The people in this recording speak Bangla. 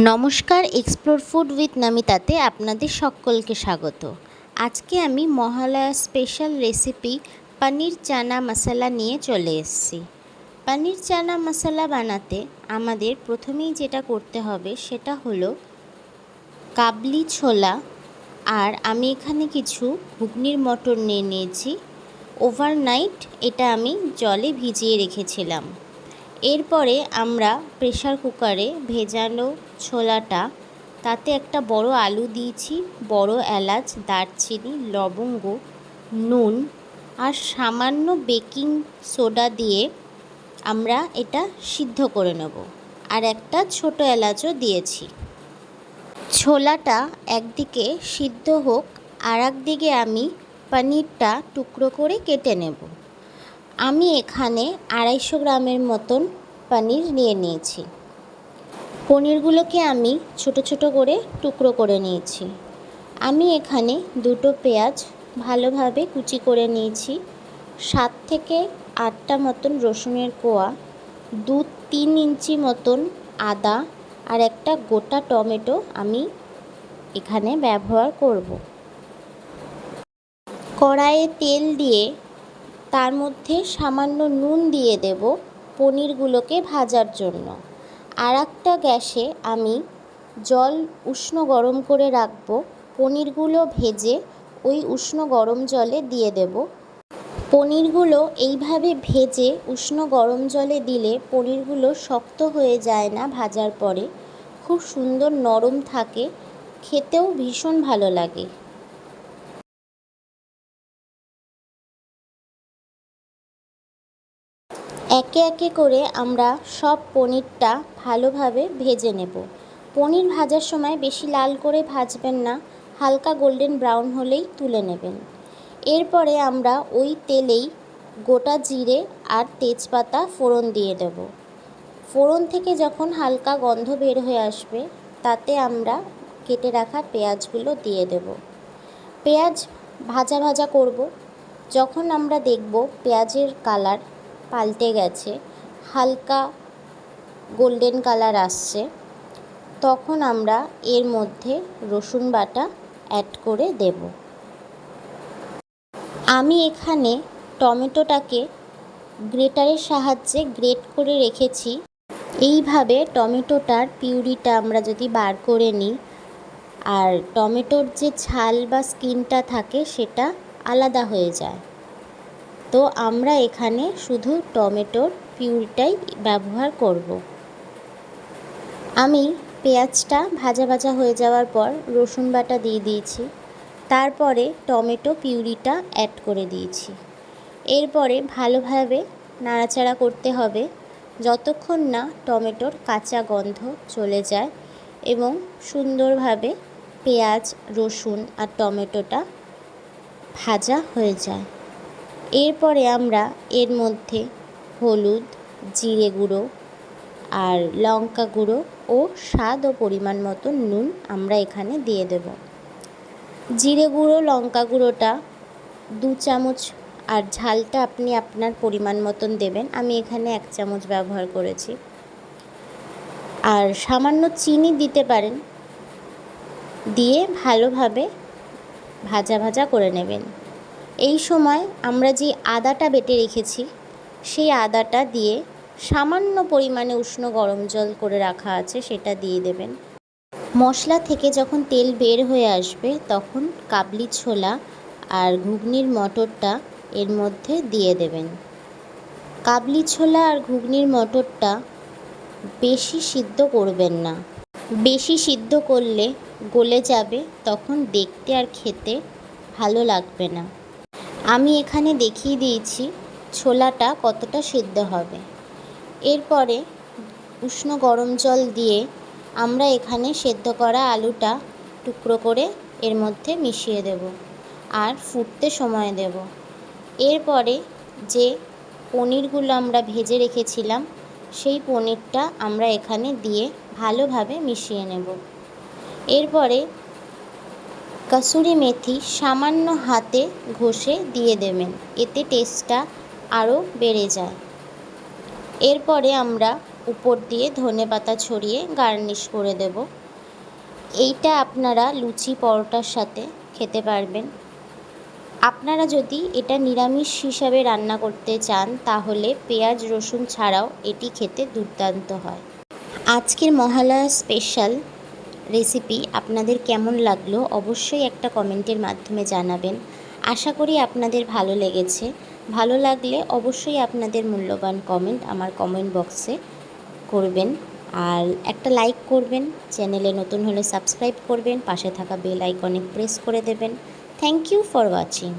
নমস্কার, এক্সপ্লোর ফুড উইথ নামিতাতে আপনাদের সকলকে স্বাগত। আজকে আমি মহালয়া স্পেশাল রেসিপি পনির চানা মশলা নিয়ে চলে এসেছি। পনির চানা মশলা বানাতে আমাদের প্রথমেই যেটা করতে হবে সেটা হলো কাবলি ছোলা, আর আমি এখানে কিছু ঘুগনির মটর নিয়ে নিয়েছি। ওভারনাইট এটা আমি জলে ভিজিয়ে রেখেছিলাম। এরপরে আমরা প্রেসার কুকারে ভেজানো ছোলাটা, তাতে একটা বড় আলু দিয়েছি, বড় এলাচ, দারচিনি, লবঙ্গ, নুন আর সামান্য বেকিং সোডা দিয়ে আমরা এটা সিদ্ধ করে নেব। আর একটা ছোট এলাচও দিয়েছি। ছোলাটা একদিকে সিদ্ধ হোক, আর একদিকে আমি পনিরটা টুকরো করে কেটে নেব। আমি এখানে 250 গ্রামের মতন পনির নিয়ে নিয়েছি। পনিরগুলোকে আমি ছোট ছোট করে টুকরো করে নিয়েছি। আমি এখানে 2টো পেঁয়াজ ভালোভাবে কুচি করে নিয়েছি, 7 থেকে 8টা মতন রসুনের কোয়া, 2-3 ইঞ্চি মতন আদা আর একটা গোটা টমেটো আমি এখানে ব্যবহার করব। কড়াইয়ে তেল দিয়ে তার মধ্যে সামান্য নুন দিয়ে দেব পনিরগুলোকে ভাজার জন্য। আর একটা গ্যাসে আমি জল উষ্ণ গরম করে রাখব। পনিরগুলো ভেজে ওই উষ্ণ গরম জলে দিয়ে দেব। পনিরগুলো এইভাবে ভেজে উষ্ণ গরম জলে দিলে পনিরগুলো শক্ত হয়ে যায় না, ভাজার পরে খুব সুন্দর নরম থাকে, খেতেও ভীষণ ভালো লাগে। একে একে করে আমরা সব পনিরটা ভালোভাবে ভেজে নেব। পনির ভাজার সময় বেশি লাল করে ভাজবেন না, হালকা গোল্ডেন ব্রাউন হলেই তুলে নেবেন। এরপরে আমরা ওই তেলেই গোটা জিরে আর তেজপাতা ফোড়ন দিয়ে দেব। ফোড়ন থেকে যখন হালকা গন্ধ বের হয়ে আসবে, তাতে আমরা কেটে রাখা পেঁয়াজগুলো দিয়ে দেব। পেঁয়াজ ভাজা ভাজা করব। যখন আমরা দেখব পেঁয়াজের কালার পাল্টে গেছে, হালকা গোল্ডেন কালার আসছে, তখন আমরা এর মধ্যে রসুন বাটা অ্যাড করে দেব। আমি এখানে টমেটোটাকে গ্রেটারের সাহায্যে গ্রেট করে রেখেছি। এইভাবে টমেটোটার পিউরিটা আমরা যদি বার করে নিই, আর টমেটোর যে ছাল বা স্কিনটা থাকে সেটা আলাদা হয়ে যায়। তো আমরা এখানে শুধু টমেটোর পিউরিটাই ব্যবহার করব। আমি পেঁয়াজটা ভাজা ভাজা হয়ে যাওয়ার পর রসুন বাটা দিয়ে দিয়েছি, তারপরে টমেটো পিউরিটা অ্যাড করে দিয়েছি। এরপরে ভালোভাবে নাড়াচাড়া করতে হবে যতক্ষণ না টমেটোর কাঁচা গন্ধ চলে যায় এবং সুন্দরভাবে পেঁয়াজ, রসুন আর টমেটোটা ভাজা হয়ে যায়। এরপরে আমরা এর মধ্যে হলুদ, জিরে গুঁড়ো আর লঙ্কা গুঁড়ো ও স্বাদ ও পরিমাণ মতো নুন আমরা এখানে দিয়ে দেব। জিরে গুঁড়ো, লঙ্কা গুঁড়োটা 2 চামচ, আর ঝালটা আপনি আপনার পরিমাণ মতন দেবেন। আমি এখানে 1 চামচ ব্যবহার করেছি। আর সামান্য চিনি দিতে পারেন, দিয়ে ভালোভাবে ভাজা ভাজা করে নেবেন। এই সময় আমরা যে আদাটা বেটে রেখেছি সেই আদাটা দিয়ে সামান্য পরিমাণে উষ্ণ গরম জল করে রাখা আছে সেটা দিয়ে দেবেন। মশলা থেকে যখন তেল বের হয়ে আসবে তখন কাবলি ছোলা আর ঘুগনির মটরটা এর মধ্যে দিয়ে দেবেন। কাবলি ছোলা আর ঘুগনির মটরটা বেশি সিদ্ধ করবেন না, বেশি সিদ্ধ করলে গলে যাবে, তখন দেখতে আর খেতে ভালো লাগবে না। আমি এখানে দেখিয়ে দিয়েছি ছোলাটা কতটা সিদ্ধ হবে। এরপরে উষ্ণ গরম জল দিয়ে আমরা এখানে সেদ্ধ করা আলুটা টুকরো করে এর মধ্যে মিশিয়ে দেব আর ফুটতে সময় দেব। এরপরে যে পনিরগুলো আমরা ভেজে রেখেছিলাম সেই পনিরটা আমরা এখানে দিয়ে ভালোভাবে মিশিয়ে নেব। এরপরে কসুরি মেথি সামান্য হাতে ঘষে দিয়ে দেবেন, এতে টেস্টটা আরও বেড়ে যায়। এরপরে আমরা উপর দিয়ে ধনেপাতা ছড়িয়ে গার্নিশ করে দেব। এইটা আপনারা লুচি পরোটার সাথে খেতে পারবেন। আপনারা যদি এটা নিরামিষ হিসাবে রান্না করতে চান তাহলে পেঁয়াজ রসুন ছাড়াও এটি খেতে দুর্দান্ত হয়। আজকের মহালয়া স্পেশাল রেসিপি আপনাদের কেমন লাগলো অবশ্যই একটা কমেন্টের মাধ্যমে জানাবেন। আশা করি আপনাদের ভালো লেগেছে। ভালো লাগলে অবশ্যই আপনাদের মূল্যবান কমেন্ট আমার কমেন্ট বক্সে করবেন, আর একটা লাইক করবেন, চ্যানেলে নতুন হলে সাবস্ক্রাইব করবেন, পাশে থাকা বেল আইকনে প্রেস করে দেবেন। Thank you for watching.